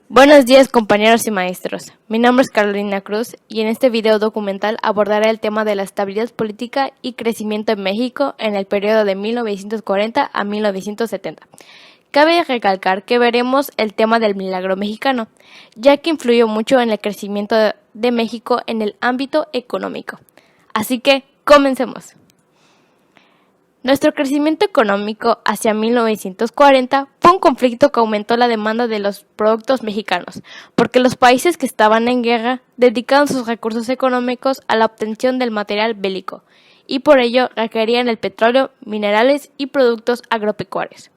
Buenos días compañeros y maestros, mi nombre es Carolina Cruz y en este video documental abordaré el tema de la estabilidad política y crecimiento en México en el periodo de 1940 a 1970. Cabe recalcar que veremos el tema del milagro mexicano, ya que influyó mucho en el crecimiento de México en el ámbito económico. Así que, comencemos. Nuestro crecimiento económico hacia 1940 fue un conflicto que aumentó la demanda de los productos mexicanos, porque los países que estaban en guerra dedicaban sus recursos económicos a la obtención del material bélico, y por ello requerían el petróleo, minerales y productos agropecuarios.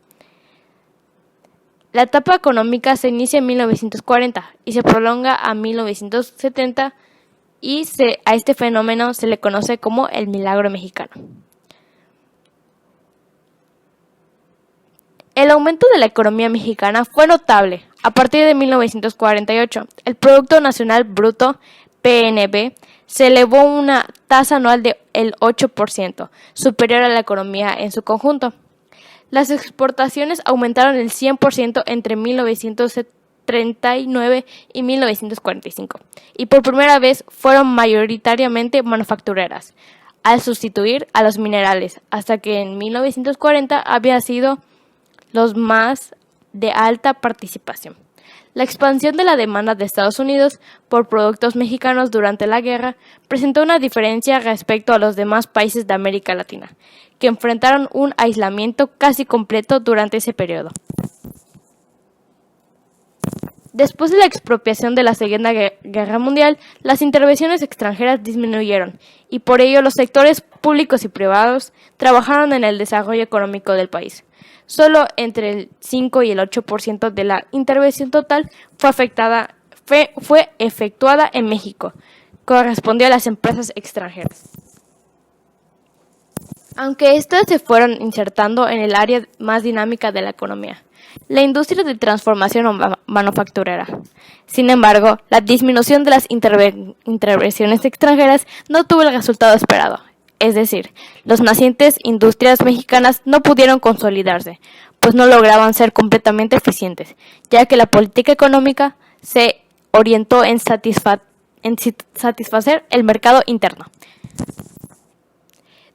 La etapa económica se inicia en 1940 y se prolonga a 1970 y a este fenómeno se le conoce como el milagro mexicano. El aumento de la economía mexicana fue notable. A partir de 1948, el Producto Nacional Bruto, PNB, se elevó una tasa anual del 8%, superior a la economía en su conjunto. Las exportaciones aumentaron el 100% entre 1939 y 1945, y por primera vez fueron mayoritariamente manufactureras, al sustituir a los minerales, hasta que en 1940 había sido los más de alta participación. La expansión de la demanda de Estados Unidos por productos mexicanos durante la guerra presentó una diferencia respecto a los demás países de América Latina, que enfrentaron un aislamiento casi completo durante ese periodo. Después de la expropiación de la Segunda Guerra Mundial, las intervenciones extranjeras disminuyeron y por ello los sectores públicos y privados trabajaron en el desarrollo económico del país. Solo entre el 5 y el 8% de la intervención total fue efectuada en México, correspondió a las empresas extranjeras. Aunque éstas se fueron insertando en el área más dinámica de la economía, la industria de transformación manufacturera. Sin embargo, la disminución de las intervenciones extranjeras no tuvo el resultado esperado. Es decir, las nacientes industrias mexicanas no pudieron consolidarse, pues no lograban ser completamente eficientes, ya que la política económica se orientó en satisfacer el mercado interno.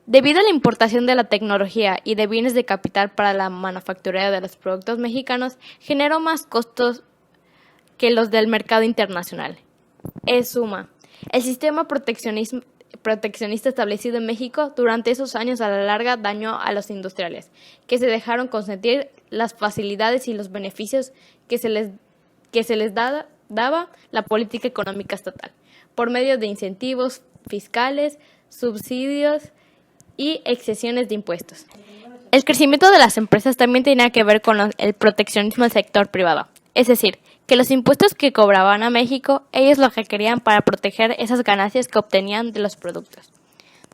Debido a la importación de la tecnología y de bienes de capital para la manufactura de los productos mexicanos, generó más costos que los del mercado internacional. En suma, el sistema proteccionista establecido en México durante esos años a la larga dañó a los industriales, que se dejaron consentir las facilidades y los beneficios que se les daba la política económica estatal, por medio de incentivos fiscales, subsidios y exenciones de impuestos. El crecimiento de las empresas también tenía que ver con el proteccionismo del sector privado, es decir, que los impuestos que cobraban a México, ellos los requerían para proteger esas ganancias que obtenían de los productos.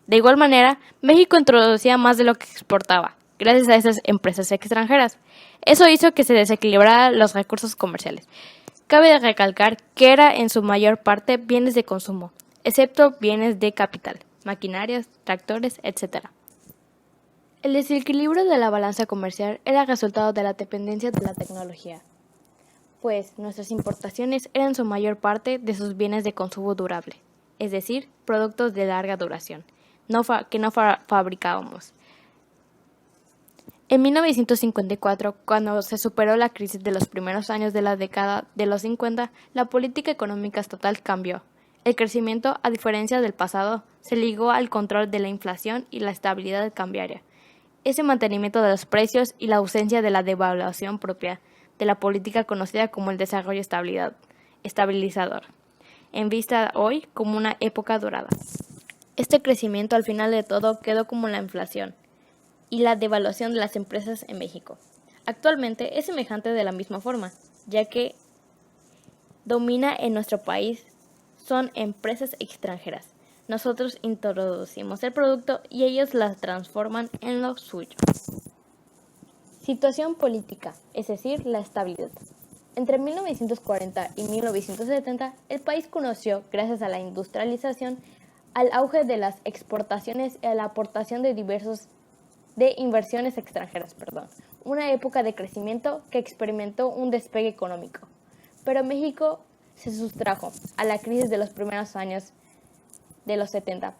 De igual manera, México introducía más de lo que exportaba, gracias a esas empresas extranjeras. Eso hizo que se desequilibraran los recursos comerciales. Cabe recalcar que era en su mayor parte bienes de consumo, excepto bienes de capital, maquinarias, tractores, etc. El desequilibrio de la balanza comercial era resultado de la dependencia de la tecnología, pues nuestras importaciones eran en su mayor parte de sus bienes de consumo durable, es decir, productos de larga duración, que no fabricábamos. En 1954, cuando se superó la crisis de los primeros años de la década de los 50, la política económica estatal cambió. El crecimiento, a diferencia del pasado, se ligó al control de la inflación y la estabilidad cambiaria. Ese mantenimiento de los precios y la ausencia de la devaluación propia de la política conocida como el desarrollo estabilizador, en vista hoy como una época dorada. Este crecimiento al final de todo quedó como la inflación y la devaluación de las empresas en México. Actualmente es semejante de la misma forma, ya que domina en nuestro país son empresas extranjeras. Nosotros introducimos el producto y ellos las transforman en lo suyo. Situación política, es decir, la estabilidad. Entre 1940 y 1970, el país conoció, gracias a la industrialización, al auge de las exportaciones y a la aportación de inversiones extranjeras, una época de crecimiento que experimentó un despegue económico. pero México se sustrajo a la crisis de los primeros años de los 70.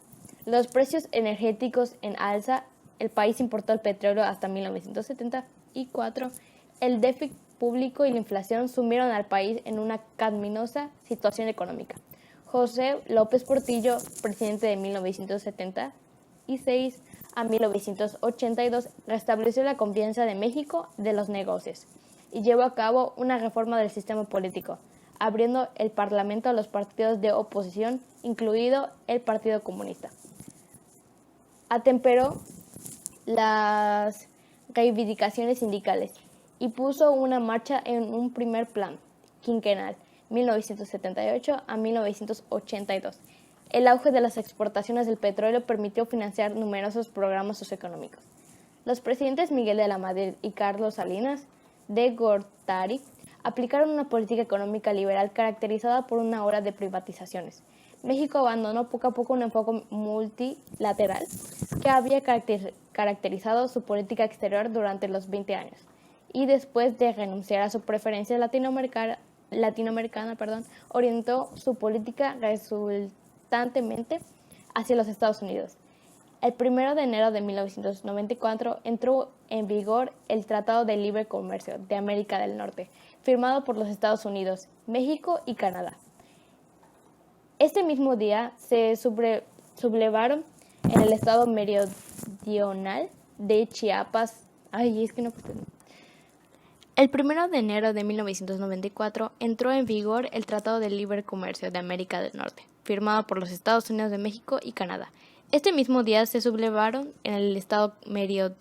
Los precios energéticos en alza, el país importó el petróleo hasta 1974, el déficit público y la inflación sumieron al país en una calamitosa situación económica. José López Portillo, presidente de 1976 a 1982, restableció la confianza de México de los negocios y llevó a cabo una reforma del sistema político, abriendo el Parlamento a los partidos de oposición, incluido el Partido Comunista. Atemperó las reivindicaciones sindicales y puso una marcha en un primer plan quinquenal, 1978 a 1982. El auge de las exportaciones del petróleo permitió financiar numerosos programas socioeconómicos. Los presidentes Miguel de la Madrid y Carlos Salinas de Gortari aplicaron una política económica liberal caracterizada por una ola de privatizaciones. México abandonó poco a poco un enfoque multilateral que había caracterizado su política exterior durante los 20 años y después de renunciar a su preferencia latinoamericana, orientó su política resultantemente hacia los Estados Unidos. El 1 de enero de 1994 entró en vigor el Tratado de Libre Comercio de América del Norte, firmado por los Estados Unidos, México y Canadá. Este mismo día se sublevaron en el estado meridional de Chiapas. El 1 de enero de 1994 entró en vigor el Tratado de Libre Comercio de América del Norte, firmado por los Estados Unidos de México y Canadá. Este mismo día se sublevaron en el estado meridional.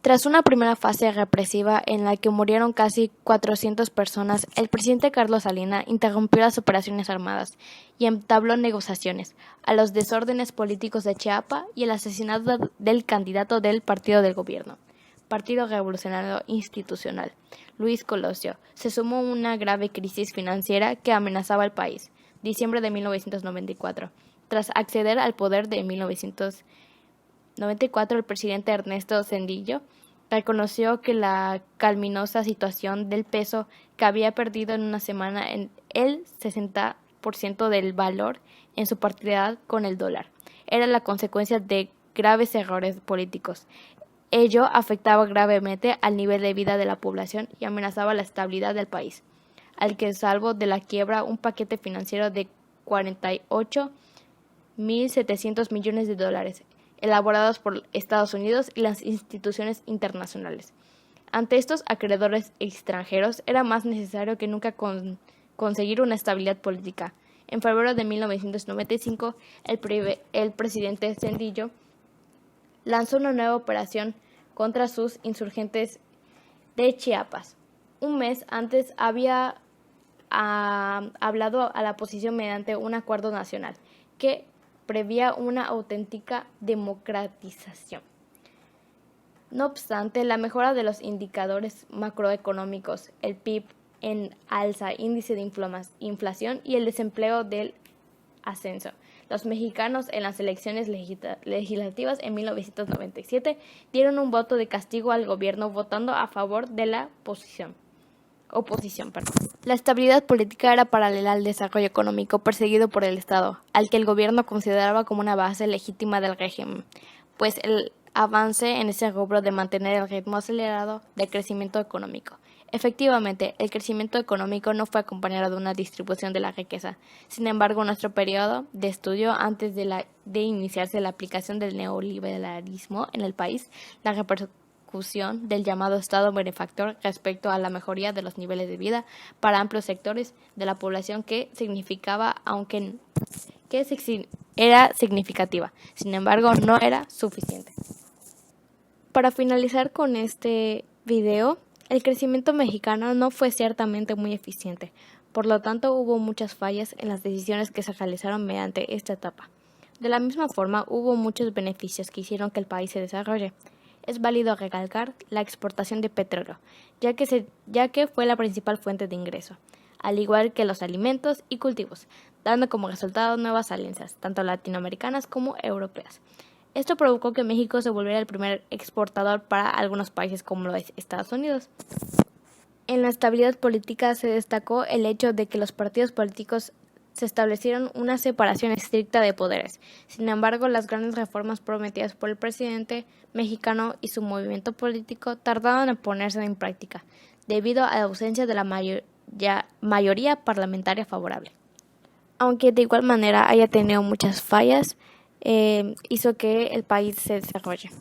Tras una primera fase represiva en la que murieron casi 400 personas, el presidente Carlos Salinas interrumpió las operaciones armadas y entabló negociaciones a los desórdenes políticos de Chiapas y el asesinato del candidato del partido del gobierno, Partido Revolucionario Institucional, Luis Colosio. Se sumó una grave crisis financiera que amenazaba al país. Diciembre de 1994. Tras acceder al poder de 1994, el presidente Ernesto Zedillo reconoció que la calamitosa situación del peso, que había perdido en una semana el 60% del valor en su paridad con el dólar, era la consecuencia de graves errores políticos. Ello afectaba gravemente al nivel de vida de la población y amenazaba la estabilidad del país, al que salvo de la quiebra un paquete financiero de 48.700 millones de dólares, elaborados por Estados Unidos y las instituciones internacionales. Ante estos acreedores extranjeros, era más necesario que nunca conseguir una estabilidad política. En febrero de 1995, el presidente Zedillo lanzó una nueva operación contra sus insurgentes de Chiapas. Un mes antes había hablado a la oposición mediante un acuerdo nacional que prevía una auténtica democratización. No obstante, la mejora de los indicadores macroeconómicos, el PIB en alza, índice de inflación y el desempleo del ascenso. Los mexicanos en las elecciones legislativas en 1997 dieron un voto de castigo al gobierno votando a favor de la oposición. La estabilidad política era paralela al desarrollo económico perseguido por el Estado, al que el gobierno consideraba como una base legítima del régimen, pues el avance en ese rubro de mantener el ritmo acelerado de crecimiento económico. Efectivamente, el crecimiento económico no fue acompañado de una distribución de la riqueza. Sin embargo, nuestro periodo de estudio antes de iniciarse la aplicación del neoliberalismo en el país, la repercusión del llamado Estado benefactor respecto a la mejoría de los niveles de vida para amplios sectores de la población era significativa. Sin embargo, no era suficiente. Para finalizar con este video, el crecimiento mexicano no fue ciertamente muy eficiente. Por lo tanto, hubo muchas fallas en las decisiones que se realizaron mediante esta etapa. De la misma forma, hubo muchos beneficios que hicieron que el país se desarrolle. Es válido recalcar la exportación de petróleo, ya que fue la principal fuente de ingreso, al igual que los alimentos y cultivos, dando como resultado nuevas alianzas, tanto latinoamericanas como europeas. Esto provocó que México se volviera el primer exportador para algunos países como lo es Estados Unidos. En la estabilidad política se destacó el hecho de que los partidos políticos se establecieron una separación estricta de poderes. Sin embargo, las grandes reformas prometidas por el presidente mexicano y su movimiento político tardaron en ponerse en práctica, debido a la ausencia de la mayoría parlamentaria favorable. Aunque de igual manera haya tenido muchas fallas, hizo que el país se desarrolle.